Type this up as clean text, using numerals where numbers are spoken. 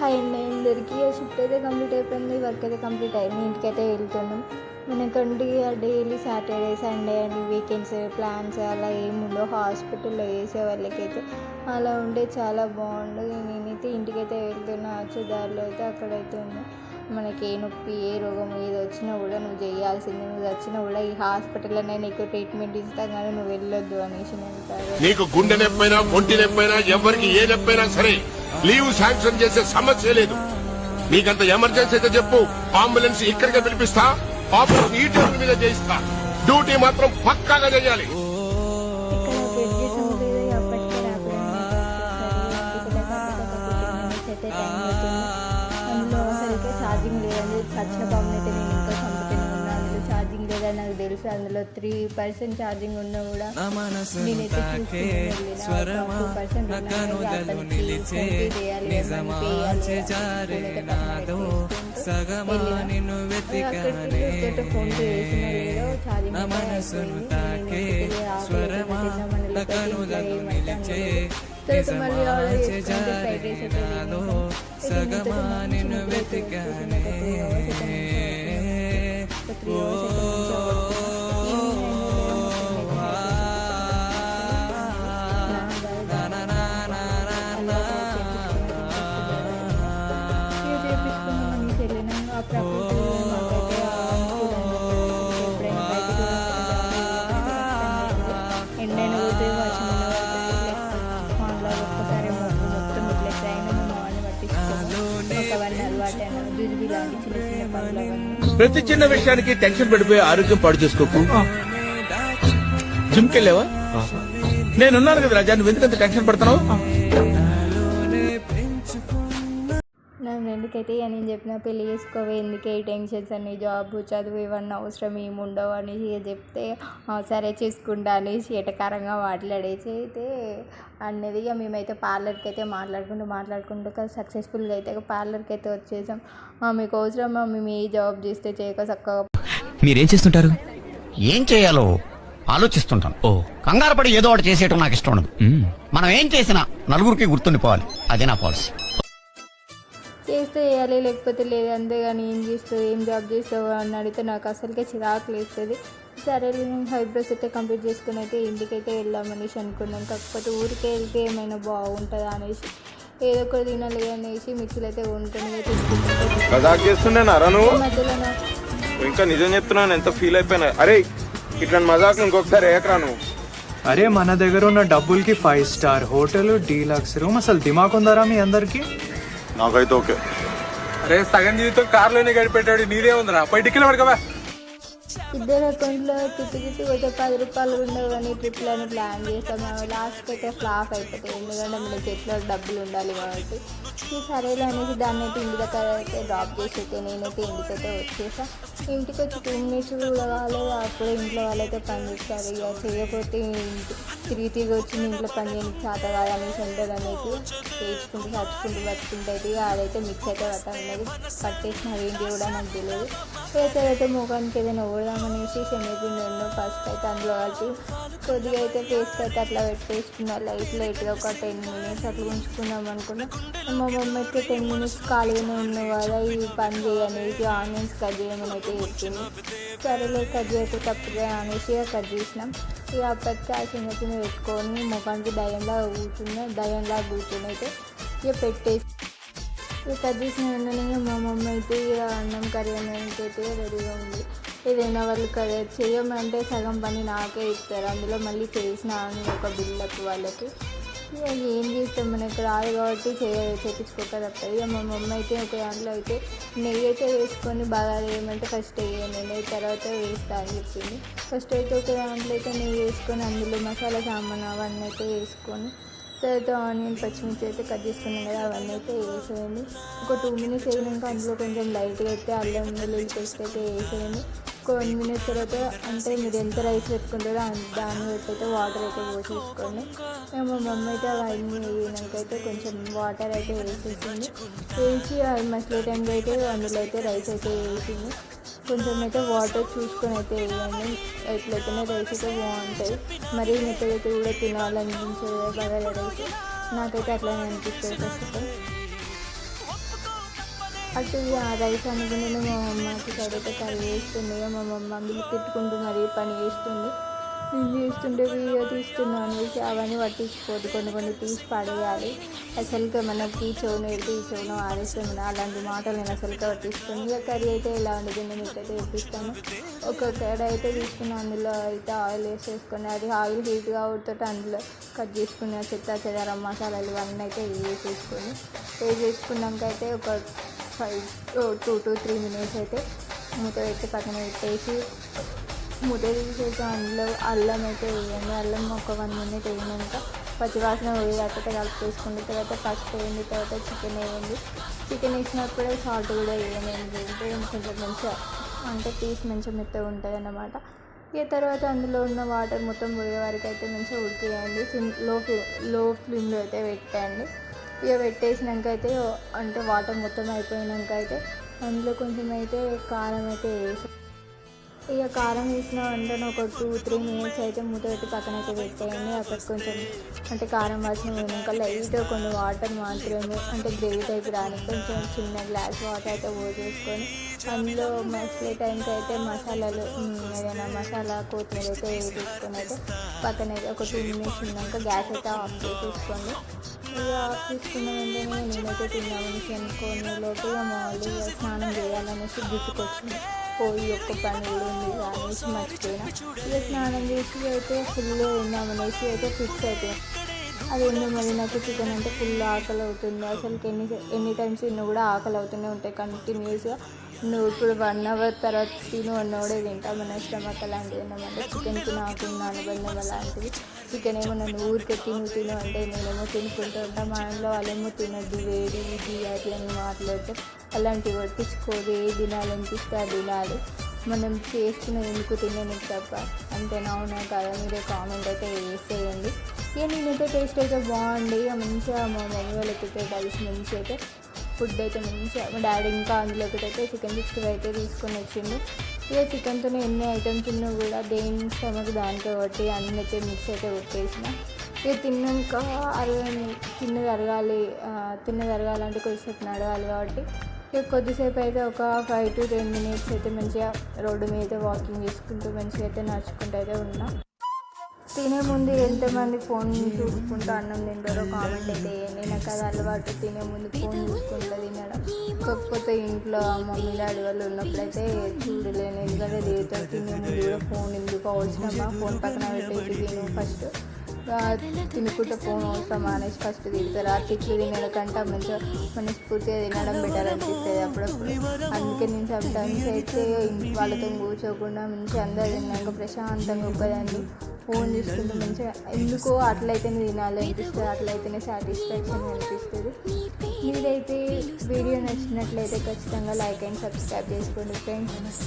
And అందరికీ shift అయితే complete అయిపోయింది, వర్క్ అయితే కంప్లీట్ అయింది, ఇంటికైతే వెళ్తున్నాం. మనకంటే daily Saturday Sunday and weekends plans అలా ఏముండో హాస్పిటల్లో వేసే వాళ్ళకైతే అలా ఉంటే చాలా బాగుండు. నేనైతే ఇంటికైతే వెళ్తున్నా, వచ్చే దారిలో అయితే అక్కడైతే ఉన్నా. మనకి ఏ నొప్పి ఏ రోగం ఏది వచ్చినా కూడా నువ్వు చేయాల్సింది, నువ్వు వచ్చినా కూడా ఈ హాస్పిటల్లోనే నీకు ట్రీట్మెంట్ ఇస్తాం కానీ నువ్వు వెళ్ళొద్దు అనేసి నేను. నీకు గుండె నొప్పైనా ఒంటి నొప్పైనా ఎవరికి ఏ నొప్పైనా సరే లీవ్ శాంక్షన్ చేసే సమస్య లేదు. నీకంత ఎమర్జెన్సీ అయితే చెప్పు, అంబులెన్స్ ఇక్కడికే పిలిపిస్తా, ఆపరేషన్ ఈ టేబుల్ మీద చేయిస్తా. డ్యూటీ మాత్రం పక్కాగా చేయాలి. ఛార్జింగ్ లేదని వచ్చిన బాబుని అయితే నేను ఇంకా చంపుతూనే ఉన్నా. అందులో ఛార్జింగ్ లేదని నాకు తెలుసు. అందులో 3% ఛార్జింగ్ ఉన్నా కూడా నేనైతే ఫోన్ చేసిన లేదో ఛార్జింగ్ మళ్ళీ ఆర్డర్ చేసుకుంటే ఫ్రైడ్ రైస్ ఎండైనా పోతే వర్షం ఒక్కసారి మొత్తం ఇట్లా అయినా మా మామని పట్టించుకోవాలి. ఒకవన్నీ అలవాటైనా దుర్బి లాంటి చిన్న చిన్న పనులు. ప్రతి చిన్న విషయానికి టెన్షన్ పడిపోయి ఆరోగ్యం పాడు చేసుకోకు. జిమ్కి వెళ్ళావా? నేనున్నాను కదా రాజా, నువ్వు ఎందుకంత టెన్షన్ పడుతున్నావు? నా ఫ్రెండ్కైతే నేను చెప్పిన పెళ్ళి చేసుకోవే, ఎందుకే ఈ టెన్షన్స్ అన్ని, జాబ్ చదువు ఇవన్నీ అవసరం ఏముండవు అనేసి చెప్తే సరే చేసుకుంటా అనేసి ఎటకారంగా మాట్లాడేసి అయితే అన్నది. ఇక మేమైతే పార్లర్కి అయితే మాట్లాడుకుంటూ సక్సెస్ఫుల్గా అయితే పార్లర్కి అయితే వచ్చేసాం. మీకు అవసరమా మేము ఏ జాబ్ చేస్తే చేయక చక్కగా. మీరేం చేస్తుంటారు? ఏం చేయాలో ఆలోచిస్తుంటాను. కంగారు పడి ఏదో ఒకటి చేసేయటం నాకు ఇష్టం ఉండదు. మనం ఏం చేసినా నలుగురికి గుర్తుండిపోవాలి, అదే నా పాలసీ. చేస్తే చేయాలి, లేకపోతే లేదు, అంతేగాని ఏం చేస్తావు ఏం జాబ్ చేస్తావు అని అడిగితే నాకు అసలుకే చిరాకు లేస్తుంది. సరే నేను ఐబ్రోస్ అయితే కంప్లీట్ చేసుకుని అయితే ఇంటికైతే వెళ్దామనేసి అనుకున్నాను. కాకపోతే ఊరికే వెళ్తే ఏమైనా బాగుంటుందా అనేసి ఏదో ఒకటి తినాలి అనేసి మిక్సీలు అయితే ఉంటుంది మధ్యలో ఇంకా నిజం చెప్తున్నాను, ఎంత ఫీల్ అయిపోయినా. అరే ఇట్లా మజాక్ ఇంకొకసారి ఏకరా నువ్వు. అరే మన దగ్గర ఉన్న డబ్బులకి 5 స్టార్ హోటల్, డీలక్స్ రూమ్, అసలు దిమాగ్ ఉందారా మీ అందరికి? నాకైతే ఓకే. అరే సగం జీవితం కారులోనే గడిపెట్టాడు, నీదే ఉందిరా, పోయి టిక్కెట్లు పడుకోవా. ఇద్దరు అకౌంట్లో తిప్పి పోతే 10 రూపాయలు ఉండవు కానీ ట్రిప్లు అని ప్లాన్ చేస్తాం. లాస్ట్కి అయితే ఫ్లాప్ అయిపోతాయి, ఎందుకంటే మన చేతిలో డబ్బులు ఉండాలి కాబట్టి. సరేలే అనేసి దాన్ని అయితే ఇంటి దగ్గర అయితే డ్రాప్ చేసి అయితే నేనైతే ఇంటికైతే వచ్చేసా. ఇంటికి వచ్చి 2 మినిట్స్ కూడా కాలేదు, అప్పుడే ఇంట్లో వాళ్ళైతే పని చేస్తారు. ఇక చేయకపోతే తిరిగి వచ్చి ఇంట్లో పని చేయడానికి చేత కాదనేసి ఉంటుంది అనేది చేయించుకుంటూ చచ్చుకుంటూ బతుకుంటూ అయితే అదైతే మిక్స్ అయితే పట్టన్నది పట్టేసిన ఏంటి కూడా నాకు తెలియదు. అయితే ముఖానికి ఏదైనా ఊడదామనేసి శనగపిండి ఎన్నో ఫస్ట్ అయితే అందులో కలిసి కొద్దిగా అయితే పేస్ట్ అయితే అట్లా పెట్టేసుకున్నా. లైట్గా ఒక 10 మినిట్స్ అట్లా ఉంచుకున్నాం అనుకున్నా. మా మమ్మీ అయితే 10 మినిట్స్ ఖాళీగానే ఉన్నావు కదా, ఈ పని చేయనేసి ఆనియన్స్ కట్ చేయమని అయితే చెప్పింది. సరేలే కట్ చేయతే తప్పగా అనేసి కట్ చేసినాం. ఇక అప్పటికి ఆ శనగపిండి పెట్టుకొని ముఖానికి దయ్యంలా కూర్చుని అయితే ఇక పెట్టేసి ఇక కట్ చేసిన వెంటనే మా మమ్మీ అయితే ఇక అన్నం కర్రీ అనేది అయితే రెడీగా ఉంది. ఏదైనా వాళ్ళు చేయమంటే సగం పని నాకే ఇస్తారు, అందులో మళ్ళీ చేసిన అని ఒక బిల్లకు వాళ్ళకి. ఇక ఏం చేస్తాం, మనకి రాదు కాబట్టి చేయించుకోక తప్పదు. ఇక మా మమ్మీ అయితే ఒక దాంట్లో అయితే నెయ్యి అయితే వేసుకొని బాగా వేయమంటే ఫస్ట్ వేయనండి, తర్వాత వేస్తా అని చెప్పింది. ఫస్ట్ అయితే ఒక దాంట్లో అయితే నెయ్యి వేసుకొని అందులో మసాలా సామాన్ అవన్నీ అయితే వేసుకొని తర్వాత ఆనియన్ పచ్చిమిర్చి అయితే కట్ చేసుకున్నాం కదా అవన్నీ అయితే వేసేయండి. ఒక 2 మినిట్స్ వేసినాక అందులో కొంచెం లైట్గా అయితే అల్లం వెల్లుల్లి పేస్ట్ అయితే వేసేయండి. ఒక 1 మినిట్ తర్వాత అంటే మీరు ఎంత రైస్ పెట్టుకుంటారో దాన్ని బట్టి అయితే వాటర్ అయితే పోసేసుకోండి. మా మమ్మీ అయితే అవన్నీ వేయడానికి అయితే కొంచెం వాటర్ అయితే వేసేసింది. వేసి మసలే టైంలో అయితే అందులో అయితే రైస్ అయితే వేసింది. కొంచెం అయితే వాటర్ చూసుకొని అయితే వేయండి, ఎట్లయితేనే రైస్ అయితే బాగుంటుంది. మరీ మెత్తగైతే కూడా తినాలనిపించేది బగారా రైస్, నాకైతే అట్లానే అనిపిస్తుంది. ఫస్ట్ అటు ఆ రైస్ అనుకుని మా అమ్మకి సైడ్ అయితే కర్రీ చేస్తుంది. మా మమ్మ అందులో తిట్టుకుంటూ మరీ పని చేస్తుంది. నేను చేస్తుంటే వీడియో తీస్తున్నాను అనేసి అవన్నీ పట్టించుకోవద్దు, కొన్ని తీసి పడేయాలి. అసలుగా మనకి చెవును ఆరేస్తాను అలాంటి మాటలు నేను అసలుగా పట్టిస్తాను. ఇక కర్రీ అయితే ఎలా ఉండదు మీకైతే చూపిస్తాను. ఒక కడాయి అయితే తీసుకుని అందులో అయితే ఆయిల్ వేసేసుకొని అది ఆయిల్ హీట్గా అవుతుంటే అందులో కట్ చేసుకున్న చెదారం మసాలాలు ఇవన్నీ అయితే వేసేసుకున్నాక అయితే ఒక 2 to 3 minutes అయితే మూత పెట్టి పక్కన పెట్టేసి మూత తీసేసి అందులో అల్లం అయితే వేయండి. అల్లం ఒక 1 minute వేసినాక పచ్చివాసన పోయేటట్టు కలిపేసుకున్న తర్వాత పసుపు వేయండి. తర్వాత చికెన్ వేయండి. చికెన్ వేసినప్పుడే సాల్ట్ కూడా వేయండి. కొంచెం మంచిగా అంటే పీస్ మంచిగా మెత్తగా ఉంటుంది అన్నమాట. ఇక తర్వాత అందులో ఉన్న వాటర్ మొత్తం పోయే వరకు అయితే మంచిగా ఉడికేయండి. లో ఫ్లేమ్లో అయితే పెట్టండి. ఇక పెట్టేసినాక అయితే అంటే వాటర్ మొత్తం అయిపోయినాక అయితే అందులో కొంచెం అయితే కారం అయితే వేసి ఇక కారం వేసిన వెంటనే ఒక 2-3 minutes అయితే మూత పెట్టి పక్కన అయితే పెట్టేయండి. అక్కడ కొంచెం అంటే కారం వాసన పోయినాక లైట్గా కొన్ని వాటర్ మాత్రమే అంటే గ్రేవీ టైప్ రానికి కొంచెం చిన్న గ్లాస్ వాటర్ అయితే పోసేసుకొని అందులో మసలే టైంకి అయితే మసాలాలు ఏదైనా మసాలా కొత్తిమీర అయితే వేసేసుకొని అయితే పక్కన అయితే ఒక 2 minutes ఉన్నాక గ్యాస్ అయితే ఆఫ్ చేసేసుకోండి. ఇక ఆఫ్ చేసుకున్న వెంటనే నేనైతే తిన్నామనేసి అనుకోని లోపు మామూలు స్నానం చేయాలనేసి గుర్తుకొచ్చింది. పోయి ఒక్క పని కూడా ఉంది అనేసి మర్చిపోయినా. ఇక స్నానం చేసి అయితే ఫుల్ తిన్నామనేసి అయితే ఫిక్స్ అయిపోయాం. అది ఎన్నో మరి నాకు చికెన్ అంటే ఫుల్ ఆకలి అవుతుంది. అసలుకి ఎన్ని టైమ్స్ తిన్నా కూడా ఆకలి అవుతూనే ఉంటాయి కంటిన్యూస్గా. నువ్వు ఇప్పుడు 1 hour తర్వాత తిను అన్నోడే తింటాం. మన స్టమక్ అలాంటిది అన్నమాట. చికెన్కి నాకు ఉన్న అనుబంధం అలాంటిది. చికెన్ ఏమో నన్ను ఊరికే తిను అంటే నేనేమో తినుకుంటూ ఉంటాను. మా ఇంట్లో వాళ్ళేమో తినద్దు వేడి ఇది అది అని మాట్లాడితే అలాంటివి పట్టించుకోదు. ఏ తినాలనిపిస్తే అది తినాలి. మనం చేసుకున్న ఎందుకు తినడానికి తప్ప. అంతేనా అవునా కదా మీరే కామెంట్ అయితే వేసేయండి. ఇక నేనైతే టేస్ట్ అయితే బాగుంది. ఇక మంచిగా మా మమ్మీ వాళ్ళకి కలిసి మంచిగా అయితే ఫుడ్ అయితే మంచిగా మా డాడీ ఇంకా అందులోకి అయితే చికెన్ 65 అయితే తీసుకొని వచ్చిండు. ఇక చికెన్తో ఎన్ని ఐటమ్స్ ఉన్నా కూడా దేని స్టమక్ దానితో కొట్టి అన్నీ అయితే మిక్స్ అయితే కొట్టేసిన. ఇక తిన్నాక తిన్నది అరగాలంటే కొద్దిసేపు నడవాలి కాబట్టి ఇక కొద్దిసేపు అయితే ఒక 5 to 10 minutes అయితే మంచిగా రోడ్డు మీద అయితే వాకింగ్ చేసుకుంటూ మంచిగా అయితే నడుచుకుంటూ అయితే ఉన్నా. తినే ముందు ఎంతమంది ఫోన్ చూసుకుంటూ అన్నం తింటారో కామెంట్ అయితే వేయండి. నాకు అది అలవాటు, తినే ముందు ఫోన్ చూసుకుంటూ తినడం. కాకపోతే ఇంట్లో మమ్మీ డాడీ వాళ్ళు ఉన్నప్పుడైతే చూడలేను. ఎందుకంటే లేదో తినే ముందు కూడా ఫోన్ ఎందుకు అవసరమా, ఫోన్ పక్కన పెట్టేసి తిను ఫస్ట్ తినుకుంటే ఫోన్ అవసరమా అనేసి ఫస్ట్ తింటారు. ఆ తిట్లు తినడం కంటే మంచిగా మనస్ఫూర్తిగా తినడం బెటర్ అనిపిస్తుంది అప్పుడప్పుడు. అందుకే నేను సమ్టైమ్స్ అయితే వాళ్ళతో కూర్చోకుండా మంచిగా అందరు తిన్నాక ప్రశాంతంగా ఒక్కదాన్ని ఫోన్ చూసుకుంటూ మంచిగా ఎందుకో అట్లయితేనే తినాలి అనిపిస్తుంది, అట్లయితేనే సాటిస్ఫాక్షన్ అనిపిస్తుంది. మీరైతే వీడియో నచ్చినట్లయితే ఖచ్చితంగా లైక్ అండ్ సబ్స్క్రైబ్ చేసుకోండి ఫ్రెండ్స్.